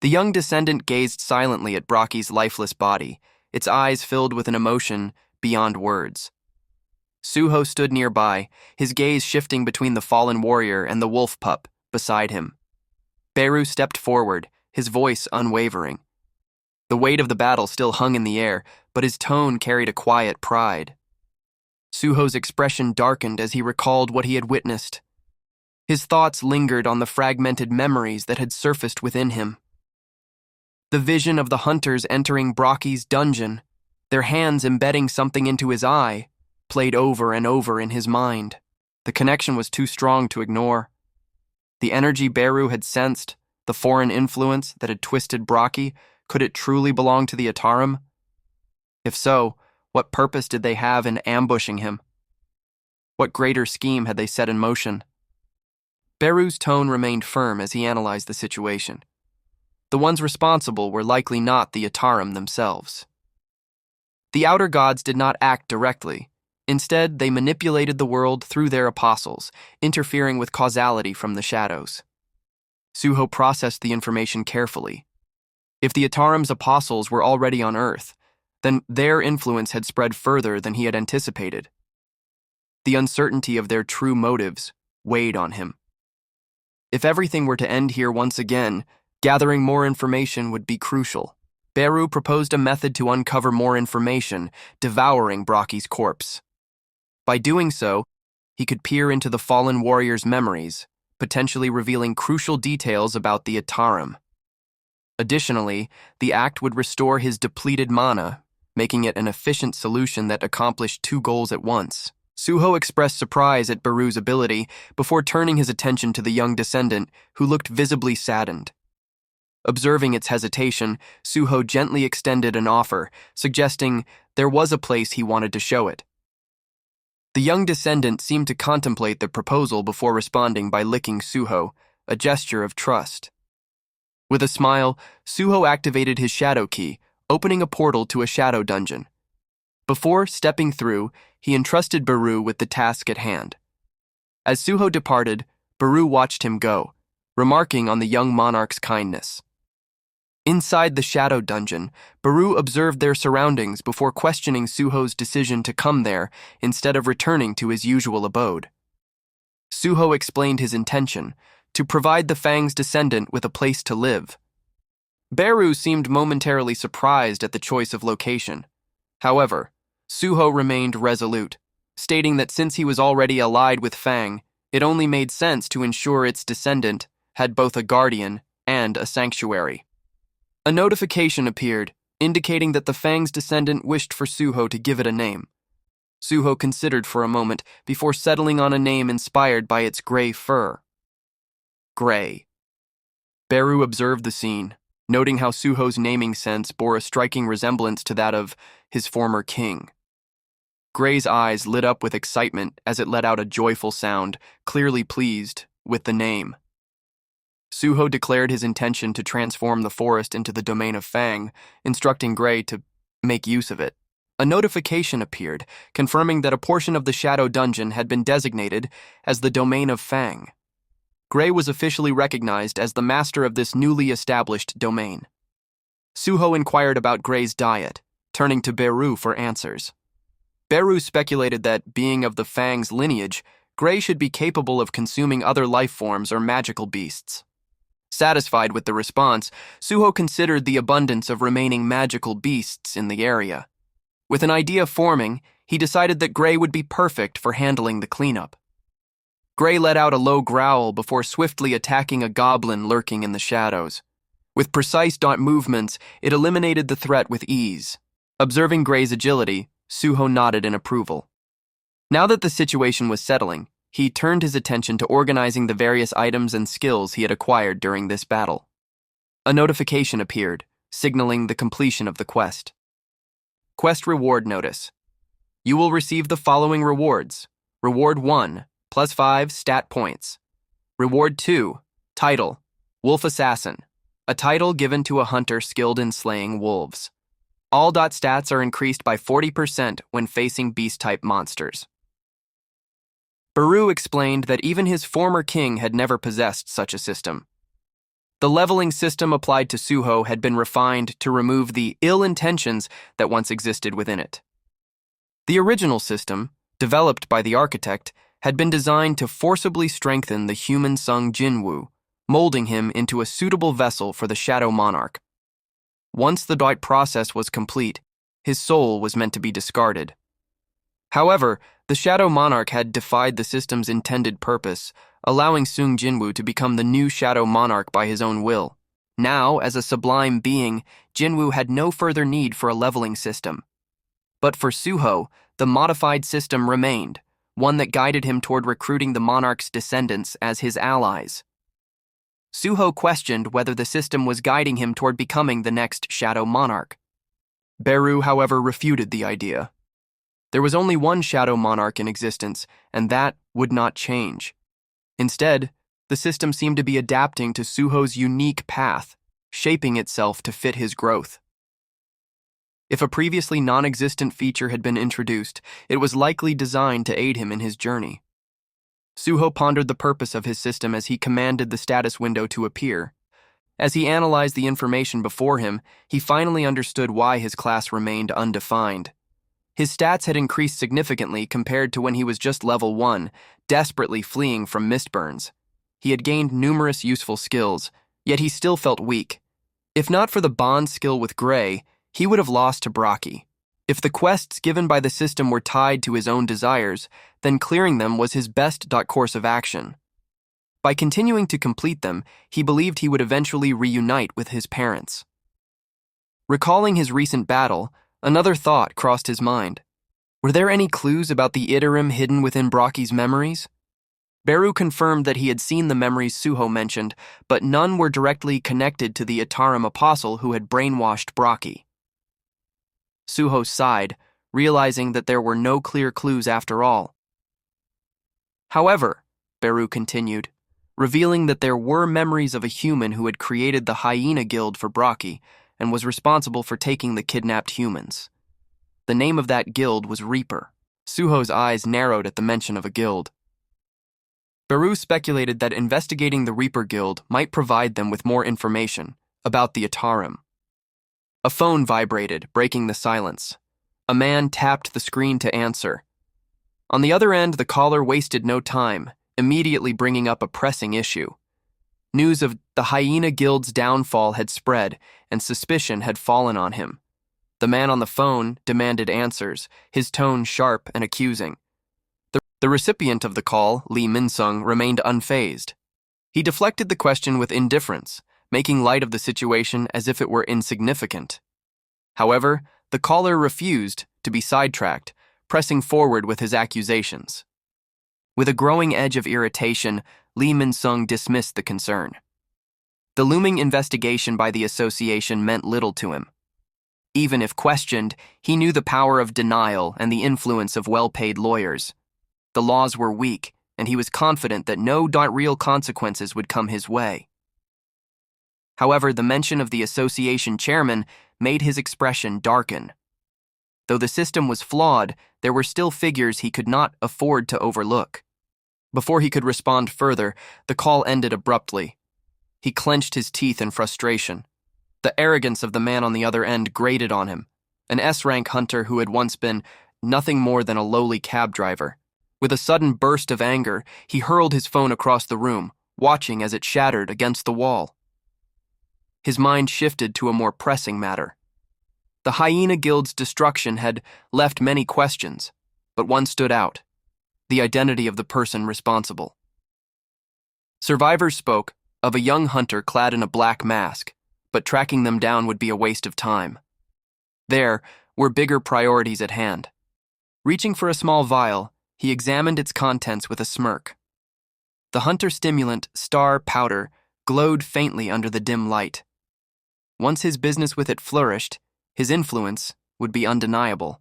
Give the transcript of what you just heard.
The young descendant gazed silently at Brocky's lifeless body, its eyes filled with an emotion beyond words. Suho stood nearby, his gaze shifting between the fallen warrior and the wolf pup beside him. Beru stepped forward, his voice unwavering. The weight of the battle still hung in the air, but his tone carried a quiet pride. Suho's expression darkened as he recalled what he had witnessed. His thoughts lingered on the fragmented memories that had surfaced within him. The vision of the hunters entering Brocky's dungeon, their hands embedding something into his eye, played over and over in his mind. The connection was too strong to ignore. The energy Beru had sensed, the foreign influence that had twisted Brocky, could it truly belong to the Atarim? If so, what purpose did they have in ambushing him? What greater scheme had they set in motion? Beru's tone remained firm as he analyzed the situation. The ones responsible were likely not the Atarim themselves. The outer gods did not act directly. Instead, they manipulated the world through their apostles, interfering with causality from the shadows. Suho processed the information carefully. If the Atarim's apostles were already on Earth, then their influence had spread further than he had anticipated. The uncertainty of their true motives weighed on him. If everything were to end here once again, gathering more information would be crucial. Beru proposed a method to uncover more information, devouring Brocky's corpse. By doing so, he could peer into the fallen warrior's memories, potentially revealing crucial details about the Atarim. Additionally, the act would restore his depleted mana, making it an efficient solution that accomplished two goals at once. Suho expressed surprise at Beru's ability before turning his attention to the young descendant, who looked visibly saddened. Observing its hesitation, Suho gently extended an offer, suggesting there was a place he wanted to show it. The young descendant seemed to contemplate the proposal before responding by licking Suho, a gesture of trust. With a smile, Suho activated his shadow key, opening a portal to a shadow dungeon. Before stepping through, he entrusted Beru with the task at hand. As Suho departed, Beru watched him go, remarking on the young monarch's kindness. Inside the shadow dungeon, Beru observed their surroundings before questioning Suho's decision to come there instead of returning to his usual abode. Suho explained his intention, to provide the Fang's descendant with a place to live. Beru seemed momentarily surprised at the choice of location. However, Suho remained resolute, stating that since he was already allied with Fang, it only made sense to ensure its descendant had both a guardian and a sanctuary. A notification appeared, indicating that the Fang's descendant wished for Suho to give it a name. Suho considered for a moment before settling on a name inspired by its gray fur. Gray. Beru observed the scene, noting how Suho's naming sense bore a striking resemblance to that of his former king. Gray's eyes lit up with excitement as it let out a joyful sound, clearly pleased with the name. Suho declared his intention to transform the forest into the domain of Fang, instructing Gray to make use of it. A notification appeared, confirming that a portion of the Shadow Dungeon had been designated as the domain of Fang. Gray was officially recognized as the master of this newly established domain. Suho inquired about Gray's diet, turning to Beru for answers. Beru speculated that, being of the Fang's lineage, Gray should be capable of consuming other life forms or magical beasts. Satisfied with the response, Suho considered the abundance of remaining magical beasts in the area. With an idea forming, he decided that Gray would be perfect for handling the cleanup. Gray let out a low growl before swiftly attacking a goblin lurking in the shadows. With precise dot movements, it eliminated the threat with ease. Observing Gray's agility, Suho nodded in approval. Now that the situation was settling, he turned his attention to organizing the various items and skills he had acquired during this battle. A notification appeared, signaling the completion of the quest. Quest Reward Notice. You will receive the following rewards. Reward 1, +5 stat points. Reward 2, Title, Wolf Assassin, a title given to a hunter skilled in slaying wolves. All stats are increased by 40% when facing beast-type monsters. Beru explained that even his former king had never possessed such a system. The leveling system applied to Suho had been refined to remove the ill intentions that once existed within it. The original system, developed by the architect, had been designed to forcibly strengthen the human Sung Jinwoo, molding him into a suitable vessel for the Shadow Monarch. Once the right process was complete, his soul was meant to be discarded. However, the Shadow Monarch had defied the system's intended purpose, allowing Sung Jinwoo to become the new Shadow Monarch by his own will. Now, as a sublime being, Jinwoo had no further need for a leveling system. But for Suho, the modified system remained, one that guided him toward recruiting the monarch's descendants as his allies. Suho questioned whether the system was guiding him toward becoming the next Shadow Monarch. Beru, however, refuted the idea. There was only one Shadow Monarch in existence, and that would not change. Instead, the system seemed to be adapting to Suho's unique path, shaping itself to fit his growth. If a previously non-existent feature had been introduced, it was likely designed to aid him in his journey. Suho pondered the purpose of his system as he commanded the status window to appear. As he analyzed the information before him, he finally understood why his class remained undefined. His stats had increased significantly compared to when he was just level 1, desperately fleeing from mistburns. He had gained numerous useful skills, yet he still felt weak. If not for the bond skill with Gray, he would have lost to Brocky. If the quests given by the system were tied to his own desires, then clearing them was his best course of action. By continuing to complete them, he believed he would eventually reunite with his parents. Recalling his recent battle, another thought crossed his mind. Were there any clues about the Iterum hidden within Brocky's memories? Beru confirmed that he had seen the memories Suho mentioned, but none were directly connected to the Itarum apostle who had brainwashed Brocky. Suho sighed, realizing that there were no clear clues after all. However, Beru continued, revealing that there were memories of a human who had created the Hyena Guild for Brocky and was responsible for taking the kidnapped humans. The name of that guild was Reaper. Suho's eyes narrowed at the mention of a guild. Beru speculated that investigating the Reaper Guild might provide them with more information about the Itarum. A phone vibrated, breaking the silence. A man tapped the screen to answer. On the other end, the caller wasted no time, immediately bringing up a pressing issue. News of the Hyena Guild's downfall had spread, and suspicion had fallen on him. The man on the phone demanded answers, his tone sharp and accusing. The recipient of the call, Lee Min-sung, remained unfazed. He deflected the question with indifference, making light of the situation as if it were insignificant. However, the caller refused to be sidetracked, pressing forward with his accusations. With a growing edge of irritation, Lee Min-sung dismissed the concern. The looming investigation by the association meant little to him. Even if questioned, he knew the power of denial and the influence of well-paid lawyers. The laws were weak, and he was confident that no real consequences would come his way. However, the mention of the association chairman made his expression darken. Though the system was flawed, there were still figures he could not afford to overlook. Before he could respond further, the call ended abruptly. He clenched his teeth in frustration. The arrogance of the man on the other end grated on him, an S-rank hunter who had once been nothing more than a lowly cab driver. With a sudden burst of anger, he hurled his phone across the room, watching as it shattered against the wall. His mind shifted to a more pressing matter. The Hyena Guild's destruction had left many questions, but one stood out: the identity of the person responsible. Survivors spoke of a young hunter clad in a black mask, but tracking them down would be a waste of time. There were bigger priorities at hand. Reaching for a small vial, he examined its contents with a smirk. The hunter stimulant, Star Powder, glowed faintly under the dim light. Once his business with it flourished, his influence would be undeniable.